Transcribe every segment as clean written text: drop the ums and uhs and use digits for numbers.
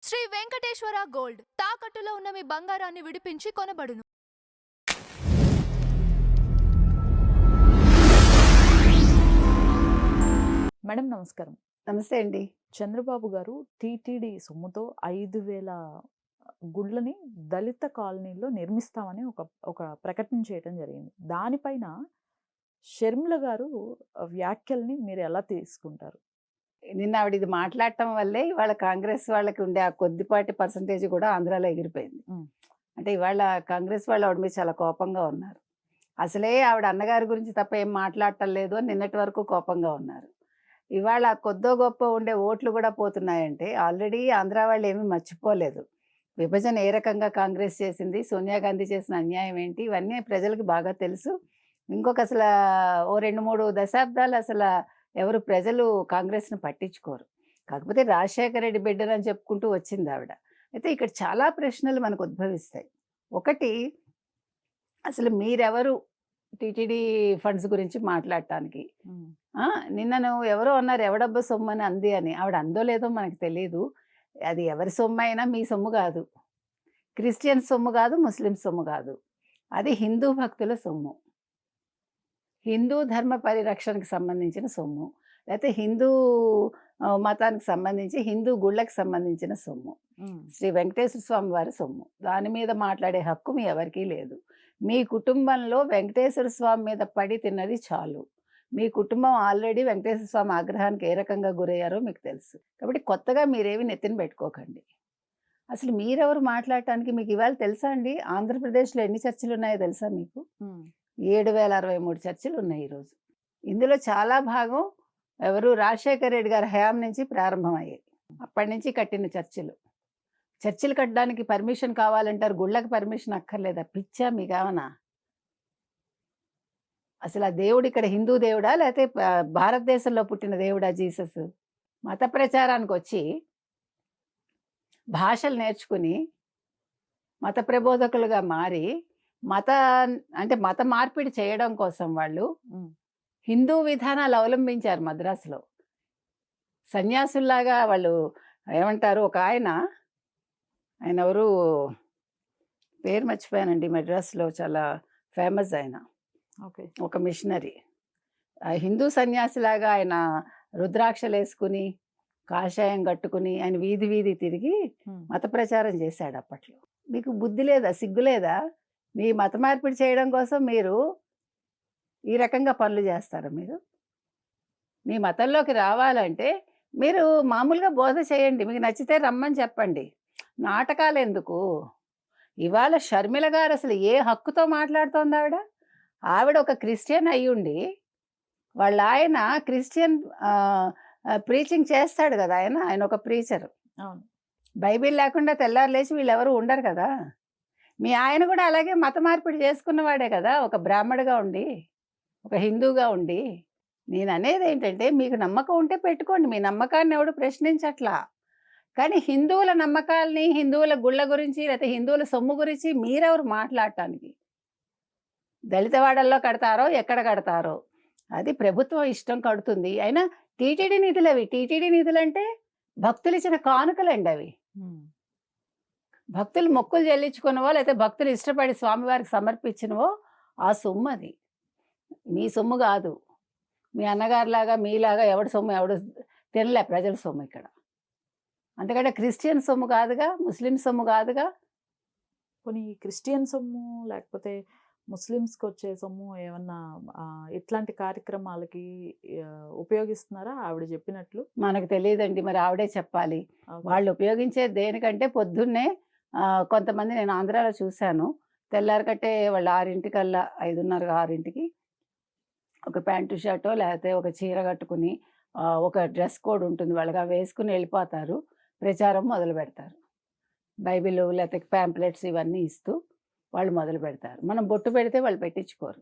Shri Venkateswara gold తాకట్టులో ఉన్న మీ బంగారాన్ని విడిపించి కొనబడును. మేడం నమస్కారం. నమస్తే అండి. చంద్రబాబు గారు టీటీడీ సొమ్ముతో 5,000 గుళ్ళని దళిత కాలనీలో నిర్మిస్తామని ఒక ప్రకటన చేయడం జరిగింది. దానిపైన షర్మిల గారు వ్యాఖ్యల్ని మీరు ఎలా తీసుకుంటారు? నిన్న ఆవిడ ఇది మాట్లాడటం వల్లే ఇవాళ కాంగ్రెస్ వాళ్ళకి ఉండే ఆ కొద్దిపాటి పర్సంటేజ్ కూడా ఆంధ్రాలో ఎగిరిపోయింది. అంటే ఇవాళ కాంగ్రెస్ వాళ్ళు ఆవిడ మీద చాలా కోపంగా ఉన్నారు. అసలే ఆవిడ అన్నగారి గురించి తప్ప ఏం మాట్లాడటం లేదు అని నిన్నటి వరకు కోపంగా ఉన్నారు. ఇవాళ కొద్దో గొప్ప ఉండే ఓట్లు కూడా పోతున్నాయంటే ఆల్రెడీ ఆంధ్ర వాళ్ళు ఏమీ మర్చిపోలేదు. విభజన ఏ రకంగా కాంగ్రెస్ చేసింది, సోనియా గాంధీ చేసిన అన్యాయం ఏంటి, ఇవన్నీ ప్రజలకు బాగా తెలుసు. ఇంకొక అసలు ఓ 2-3 దశాబ్దాలు అసలు ఎవరు ప్రజలు కాంగ్రెస్ను పట్టించుకోరు. కాకపోతే రాజశేఖర రెడ్డి బిడ్డరని చెప్పుకుంటూ వచ్చింది ఆవిడ. అయితే ఇక్కడ చాలా ప్రశ్నలు మనకు ఉద్భవిస్తాయి. ఒకటి, అసలు మీరెవరు టీటీడీ ఫండ్స్ గురించి మాట్లాడటానికి? నిన్నను ఎవరో అన్నారు ఎవడబ్బ సొమ్ము అని అంది అని. ఆవిడ అందో లేదో మనకు తెలియదు. అది ఎవరి సొమ్ము అయినా మీ సొమ్ము కాదు, క్రిస్టియన్ సొమ్ము కాదు, ముస్లిం సొమ్ము కాదు. అది హిందూ భక్తుల సొమ్ము, హిందూ ధర్మ పరిరక్షణకు సంబంధించిన సొమ్ము, లేకపోతే హిందూ మతానికి సంబంధించి హిందూ గుళ్ళకి సంబంధించిన సొమ్ము, శ్రీ వెంకటేశ్వర స్వామి వారి సొమ్ము. దాని మీద మాట్లాడే హక్కు మీ ఎవరికీ లేదు. మీ కుటుంబంలో వెంకటేశ్వర స్వామి మీద పడి తిన్నది చాలు. మీ కుటుంబం ఆల్రెడీ వెంకటేశ్వర స్వామి ఆగ్రహానికి ఏ రకంగా గురయ్యారో మీకు తెలుసు. కాబట్టి కొత్తగా మీరేవి నెత్తిన పెట్టుకోకండి. అసలు మీరెవరు మాట్లాడటానికి? మీకు ఇవాళ తెలుసా అండి ఆంధ్రప్రదేశ్లో ఎన్ని చర్చిలు ఉన్నాయో తెలుసా మీకు? 7,063 చర్చిలు ఉన్నాయి ఈరోజు. ఇందులో చాలా భాగం ఎవరు రాజశేఖర రెడ్డి గారి హయాం నుంచి ప్రారంభమయ్యాయి. అప్పటి నుంచి కట్టిన చర్చిలు. చర్చిలు కట్టడానికి పర్మిషన్ కావాలంటారు, గుళ్ళకి పర్మిషన్ అక్కర్లేదా? పిచ్చా మీకేమన్నా? అసలు ఆ దేవుడు ఇక్కడ హిందూ దేవుడా లేకపోతే భారతదేశంలో పుట్టిన దేవుడా జీసస్? మత ప్రచారానికి వచ్చి భాషలు నేర్చుకుని మత ప్రబోధకులుగా మారి మత మార్పిడి చేయడం కోసం వాళ్ళు హిందూ విధానాలు అవలంబించారు. మద్రాసులో సన్యాసుల్లాగా వాళ్ళు ఏమంటారు, ఒక ఆయన ఎవరు పేరు మర్చిపోయానండి, మద్రాసులో చాలా ఫేమస్ ఆయన, ఒక మిషనరీ, హిందూ సన్యాసిలాగా ఆయన రుద్రాక్షలు వేసుకుని కాషాయం కట్టుకుని ఆయన వీధి వీధి తిరిగి మత ప్రచారం చేశాడు అప్పట్లో. మీకు బుద్ధి లేదా, సిగ్గు లేదా? మీ మత మార్పిడి చేయడం కోసం మీరు ఈ రకంగా పనులు చేస్తారా? మీరు మీ మతంలోకి రావాలంటే మీరు మామూలుగా బోధ చేయండి, మీకు నచ్చితే రమ్మని చెప్పండి. నాటకాలు ఎందుకు? ఇవాళ షర్మిల గారు అసలు ఏ హక్కుతో మాట్లాడుతోంది? ఆవిడ ఒక క్రిస్టియన్ అయ్యుండి వాళ్ళ ఆయన క్రిస్టియన్ ప్రీచింగ్ చేస్తాడు కదా. ఆయన ఒక ప్రీచర్. అవును. బైబిల్ లేకుండా తెల్లారు లేచి వీళ్ళెవరు ఉండరు కదా. మీ ఆయన కూడా అలాగే మత మార్పిడి చేసుకున్నవాడే కదా, ఒక బ్రాహ్మడుగా ఉండి, ఒక హిందూగా ఉండి. నేను అనేది ఏంటంటే, మీకు నమ్మకం ఉంటే పెట్టుకోండి, మీ నమ్మకాన్ని ఎవడు ప్రశ్నించట్లా. కానీ హిందువుల నమ్మకాలని, హిందువుల గుళ్ళ గురించి, లేకపోతే హిందువుల సొమ్ము గురించి మీరెవరు మాట్లాడటానికి? దళితవాడల్లో కడతారో ఎక్కడ కడతారో అది ప్రభుత్వం ఇష్టం కడుతుంది. అయినా టీటీడీ నిధులు అవి. టీటీడీ నిధులు అంటే భక్తులు ఇచ్చిన కానుకలండి అవి. భక్తులు మొక్కులు చెల్లించుకున్నవో లేకపోతే భక్తులు ఇష్టపడి స్వామివారికి సమర్పించినవో ఆ సొమ్ము అది. మీ సొమ్ము కాదు. మీ అన్నగారిలాగా మీలాగా ఎవడి సొమ్ము ఎవడు తినలే, ప్రజల సొమ్ము ఇక్కడ. అంతకంటే క్రిస్టియన్ సొమ్ము కాదుగా, ముస్లిం సొమ్ము కాదుగా. కొన్ని క్రిస్టియన్ సొమ్ము లేకపోతే ముస్లిమ్స్కి వచ్చే సొమ్ము ఏమన్నా ఇట్లాంటి కార్యక్రమాలకి ఉపయోగిస్తున్నారా ఆవిడ చెప్పినట్లు? మనకు తెలియదండి, మరి ఆవిడే చెప్పాలి. వాళ్ళు ఉపయోగించే దేనికంటే పొద్దున్నే కొంతమంది నేను ఆంధ్రాలో చూశాను, తెల్లారికట్టే వాళ్ళు 6:00కల్లా 5:30, 6:00కి ఒక ప్యాంటు షర్టో లేకపోతే ఒక చీర కట్టుకుని ఒక డ్రెస్ కోడ్ ఉంటుంది వాళ్ళగా వేసుకుని వెళ్ళిపోతారు, ప్రచారం మొదలు పెడతారు. బైబిల్ లేకపోతే ప్యాంప్లెట్స్ ఇవన్నీ ఇస్తూ వాళ్ళు మొదలు పెడతారు. మనం బొట్టు పెడితే వాళ్ళు పెట్టించుకోరు,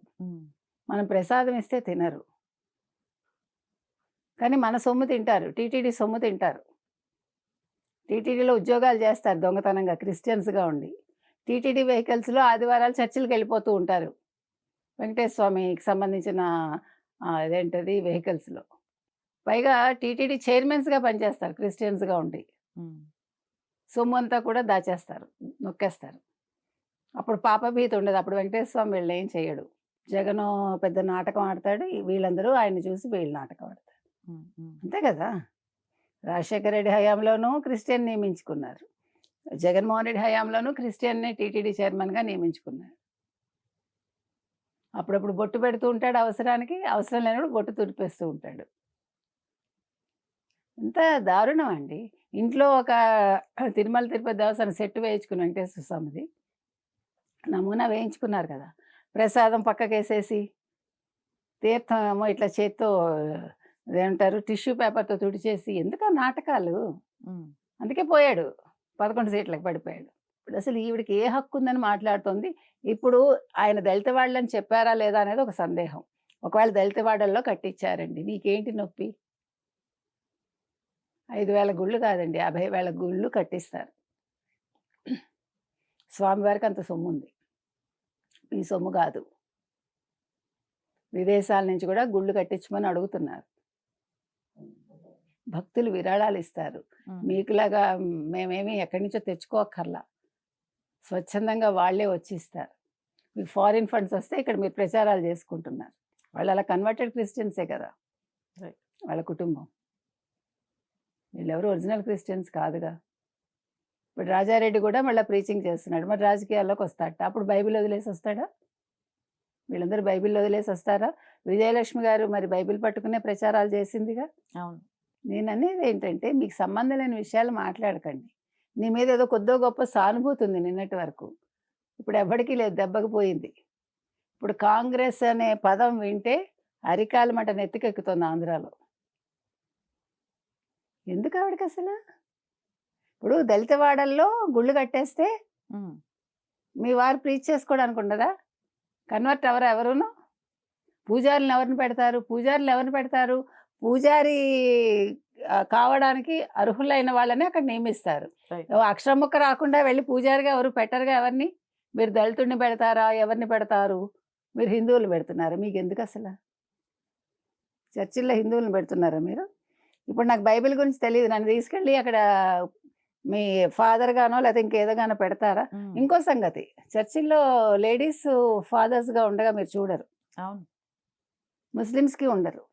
మనం ప్రసాదం ఇస్తే తినరు. కానీ మన సొమ్ము తింటారు, టీటీడీ సొమ్ము తింటారు. టీటీడీలో ఉద్యోగాలు చేస్తారు దొంగతనంగా, క్రిస్టియన్స్గా ఉండి. టీటీడీ వెహికల్స్లో ఆదివారాలు చర్చిలకు వెళ్ళిపోతూ ఉంటారు, వెంకటేశ్వర స్వామికి సంబంధించిన అదేంటది వెహికల్స్లో. పైగా టీటీడీ చైర్మన్స్గా పనిచేస్తారు క్రిస్టియన్స్గా ఉండి. సొమ్ము అంతా కూడా దాచేస్తారు, నొక్కేస్తారు. అప్పుడు పాపభీతి ఉండదు. అప్పుడు వెంకటేశ్వర స్వామి వీళ్ళు ఏం చేయడు. జగను పెద్ద నాటకం ఆడతాడు. వీళ్ళందరూ ఆయన్ని చూసి వీళ్ళు నాటకం ఆడతారు. అంతే కదా! రాజశేఖర రెడ్డి హయాంలోనూ క్రిస్టియన్ నియమించుకున్నారు. జగన్మోహన్ రెడ్డి హయాంలోనూ క్రిస్టియన్నే టీటీడీ చైర్మన్గా నియమించుకున్నారు. అప్పుడప్పుడు బొట్టు పెడుతూ ఉంటాడు అవసరానికి, అవసరం లేనప్పుడు బొట్టు తుడిపేస్తూ ఉంటాడు. ఎంత దారుణం అండి. ఇంట్లో ఒక తిరుమల తిరుపతి దేవస్థానం సెట్ వేయించుకుని వెంకటేశ్వర స్వామిది నమూనా వేయించుకున్నారు కదా, ప్రసాదం పక్కకేసేసి తీర్థం ఏమో ఇట్లా చేత్తో ఏమంటారు టిష్యూ పేపర్తో తుడిచేసి, ఎందుకు ఆ నాటకాలు? అందుకే పోయాడు, 11 సీట్లకు పడిపోయాడు. ఇప్పుడు అసలు ఈవిడికి ఏ హక్కు ఉందని మాట్లాడుతుంది. ఇప్పుడు ఆయన దళిత వాళ్ళని చెప్పారా లేదా అనేది ఒక సందేహం. ఒకవేళ దళిత వాడల్లో కట్టించారండి, నీకేంటి నొప్పి? 5,000 గుళ్ళు కాదండి, 50,000 గుళ్ళు కట్టిస్తారు. స్వామివారికి అంత సొమ్ము ఉంది, ఈ సొమ్ము కాదు. విదేశాల నుంచి కూడా గుళ్ళు కట్టించమని అడుగుతున్నారు. భక్తులు విరాళాలు ఇస్తారు. మీకులాగా మేమేమి ఎక్కడి నుంచో తెచ్చుకోక్కర్లా, స్వచ్ఛందంగా వాళ్ళే వచ్చి ఇస్తారు. మీకు ఫారిన్ ఫండ్స్ వస్తే ఇక్కడ మీరు ప్రచారాలు చేసుకుంటున్నారు. వాళ్ళు అలా కన్వర్టెడ్ క్రిస్టియన్సే కదా వాళ్ళ కుటుంబం. వీళ్ళెవరు ఒరిజినల్ క్రిస్టియన్స్ కాదుగా. ఇప్పుడు రాజారెడ్డి కూడా మళ్ళీ ప్రీచింగ్ చేస్తున్నాడు, మరి రాజకీయాల్లోకి వస్తాడట. అప్పుడు బైబిల్ వదిలేసి వస్తాడా? వీళ్ళందరూ బైబిల్ వదిలేసి వస్తారా? విజయలక్ష్మి గారు మరి బైబిల్ పట్టుకునే ప్రచారాలు చేసిందిగా. అవును. నేను అనేది ఏంటంటే, మీకు సంబంధం లేని విషయాలు మాట్లాడకండి. నీ మీద ఏదో కొద్దో గొప్ప సానుభూతి ఉంది నిన్నటి వరకు, ఇప్పుడు ఎవ్వడికి లేదు, దెబ్బకి పోయింది. ఇప్పుడు కాంగ్రెస్ అనే పదం వింటే అరికాల మట నెత్తికెక్కుతుంది ఆంధ్రాలో. ఎందుకు ఆవిడకి అసలు? ఇప్పుడు దళితవాడల్లో గుళ్ళు కట్టేస్తే మీ వారు ప్రీచ్ చేసుకోవడానికి ఉండదా? కన్వర్ట్ ఎవరును? పూజారులను ఎవరిని పెడతారు? పూజారి కావడానికి అర్హులైన వాళ్ళని అక్కడ నియమిస్తారు. అక్షరం ముక్క రాకుండా వెళ్ళి పూజారిగా ఎవరు పెట్టరుగా ఎవరిని. మీరు దళితుడిని పెడతారా? ఎవరిని పెడతారు? మీరు హిందువులు పెడుతున్నారు. మీకు ఎందుకు అసలు? చర్చిల్లో హిందువులను పెడుతున్నారా మీరు? ఇప్పుడు నాకు బైబిల్ గురించి తెలియదు, నన్ను తీసుకెళ్ళి అక్కడ మీ ఫాదర్ గానో లేకపోతే ఇంకేదోగానో పెడతారా? ఇంకో సంగతి, చర్చిల్లో లేడీస్ ఫాదర్స్గా ఉండగా మీరు చూడరు. అవును. ముస్లిమ్స్కి ఉండరు,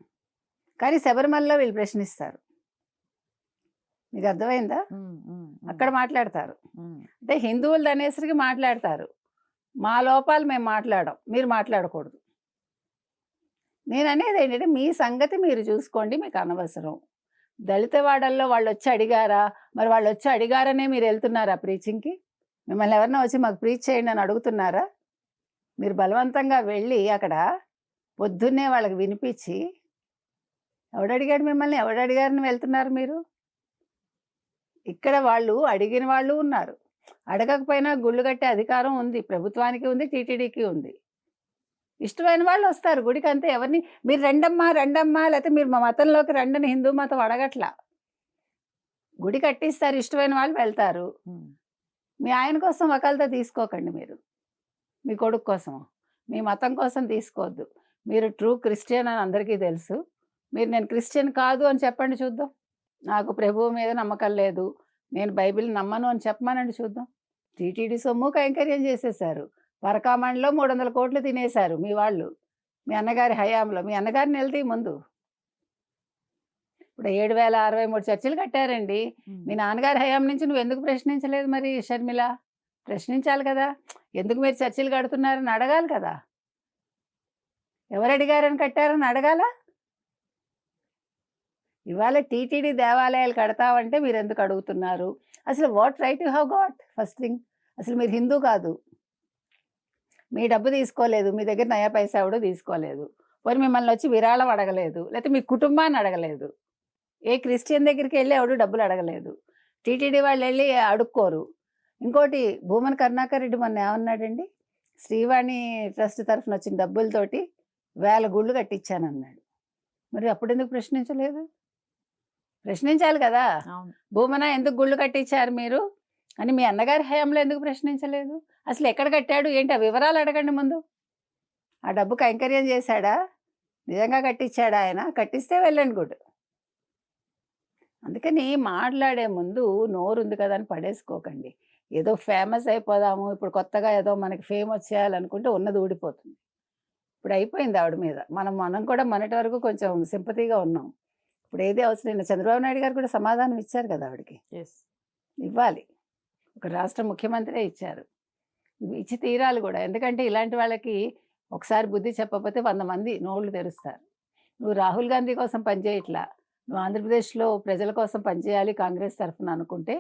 కానీ శబరిమలలో వీళ్ళు ప్రశ్నిస్తారు. మీకు అర్థమైందా? అక్కడ మాట్లాడతారు. అంటే హిందువులు అనేసరికి మాట్లాడతారు. మా లోపాలు మేము మాట్లాడం, మీరు మాట్లాడకూడదు. నేను అనేది ఏంటంటే, మీ సంగతి మీరు చూసుకోండి, మీకు అనవసరం. దళితవాడల్లో వాళ్ళు వచ్చి అడిగారా? మరి వాళ్ళు వచ్చి అడిగారనే మీరు వెళ్తున్నారా ప్రీచింగ్కి? మిమ్మల్ని ఎవరన్నా వచ్చి మాకు ప్రీచ్ చేయండి అని అడుగుతున్నారా? మీరు బలవంతంగా వెళ్ళి అక్కడ పొద్దున్నే వాళ్ళకి వినిపించి, ఎవడడిగాడు మిమ్మల్ని, ఎవడడిగారని వెళ్తున్నారు మీరు? ఇక్కడ వాళ్ళు అడిగిన వాళ్ళు ఉన్నారు, అడగకపోయినా గుళ్ళు కట్టే అధికారం ఉంది, ప్రభుత్వానికి ఉంది, టీటీడీకి ఉంది. ఇష్టమైన వాళ్ళు వస్తారు గుడికి, అంతే. ఎవరిని మీరు రెండమ్మా లేకపోతే మీరు మా మతంలోకి రండని హిందూ మతం అడగట్లా. గుడి కట్టిస్తారు, ఇష్టమైన వాళ్ళు వెళ్తారు. మీ ఆయన కోసం ఒకళ్ళతో తీసుకోకండి, మీరు మీ కొడుకు కోసం, మీ మతం కోసం తీసుకోవద్దు. మీరు ట్రూ క్రిస్టియన్ అని అందరికీ తెలుసు. మీరు నేను క్రిస్టియన్ కాదు అని చెప్పండి చూద్దాం. నాకు ప్రభువు మీద నమ్మకం లేదు, నేను బైబిల్ నమ్మను అని చెప్పమనండి చూద్దాం. టీటీడీ సొమ్ము కైంకర్యం చేసేసారు. పరకామణిలో 300 కోట్లు తినేశారు మీ వాళ్ళు, మీ అన్నగారి హయాంలో. మీ అన్నగారిని వెళ్తే ముందు ఇప్పుడు 7,063 చర్చిలు కట్టారండి. మీ నాన్నగారి హయాం నుంచి నువ్వు ఎందుకు ప్రశ్నించలేదు మరి షర్మిల? ప్రశ్నించాలి కదా, ఎందుకు మీరు చర్చిలు కడుతున్నారని అడగాలి కదా. ఎవరు అడిగారని కట్టారని అడగాల. ఇవాళ టీటీడీ దేవాలయాలు కడతావంటే మీరు ఎందుకు అడుగుతున్నారు? అసలు what right you have got? First thing, అసలు మీరు హిందూ కాదు, మీ డబ్బు తీసుకోలేదు, మీ దగ్గర నయా పైసా ఎవడో తీసుకోలేదు, మరి మిమ్మల్ని వచ్చి విరాళం అడగలేదు, లేకపోతే మీ కుటుంబాన్ని అడగలేదు, ఏ క్రిస్టియన్ దగ్గరికి వెళ్ళి ఎవడు డబ్బులు అడగలేదు, టీటీడీ వాళ్ళు వెళ్ళి అడుక్కోరు. ఇంకోటి, భూమన కరుణాకర్ రెడ్డి మొన్న ఏమన్నాడండి, శ్రీవాణి ట్రస్ట్ తరఫున వచ్చిన డబ్బులతోటి 1000 గుళ్ళు కట్టించానన్నాడు. మరి అప్పుడు ఎందుకు ప్రశ్నించలేదు? ప్రశ్నించాలి కదా. భూమన ఎందుకు గుళ్ళు కట్టించారు మీరు అని మీ అన్నగారి హయాంలో ఎందుకు ప్రశ్నించలేదు? అసలు ఎక్కడ కట్టాడు ఏంటి ఆ వివరాలు అడగండి ముందు. ఆ డబ్బు కైంకర్యం చేశాడా? నిజంగా కట్టించాడా ఆయన? కట్టిస్తే వెళ్ళండి గుడ్. అందుకని మాట్లాడే ముందు నోరుంది కదా అని పడేసుకోకండి. ఏదో ఫేమస్ అయిపోదాము, ఇప్పుడు కొత్తగా ఏదో మనకి ఫేమ్ వచ్చేయాలనుకుంటే ఉన్నది ఊడిపోతుంది. ఇప్పుడు అయిపోయింది ఆవిడ మీద. మనం కూడా మొన్నటి వరకు కొంచెం సింపతిగా ఉన్నాం. ఇప్పుడు ఏది అవసరం నిన్న చంద్రబాబు నాయుడు గారు కూడా సమాధానం ఇచ్చారు కదా ఆవిడకి. ఎస్. ఇవ్వాలి. ఒక రాష్ట్ర ముఖ్యమంత్రే ఇచ్చారు. ఇచ్చి తీరాలి కూడా. ఎందుకంటే ఇలాంటి వాళ్ళకి ఒకసారి బుద్ధి చెప్పకపోతే 100 మంది నోళ్ళు తెరుస్తారు. నువ్వు రాహుల్ గాంధీ కోసం పనిచేయట్లా. నువ్వు ఆంధ్రప్రదేశ్‌లో ప్రజల కోసం పనిచేయాలి కాంగ్రెస్ తరఫున అనుకుంటే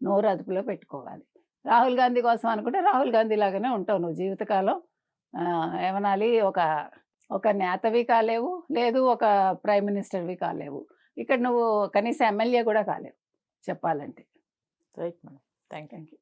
నోరు అదుపులో పెట్టుకోవాలి. రాహుల్ గాంధీ కోసం అనుకుంటే రాహుల్ గాంధీ లాగానే ఉంటావు నువ్వు జీవితకాలం. ఏమనాలి, ఒక నేతవి కాలేవు, లేదు ఒక ప్రైమ్ మినిస్టర్‌వి కాలేవు. ఇక్కడ నువ్వు కనీసం ఎమ్మెల్యే కూడా కాలేవు చెప్పాలంటే. Right madam. Thank you. Thank you.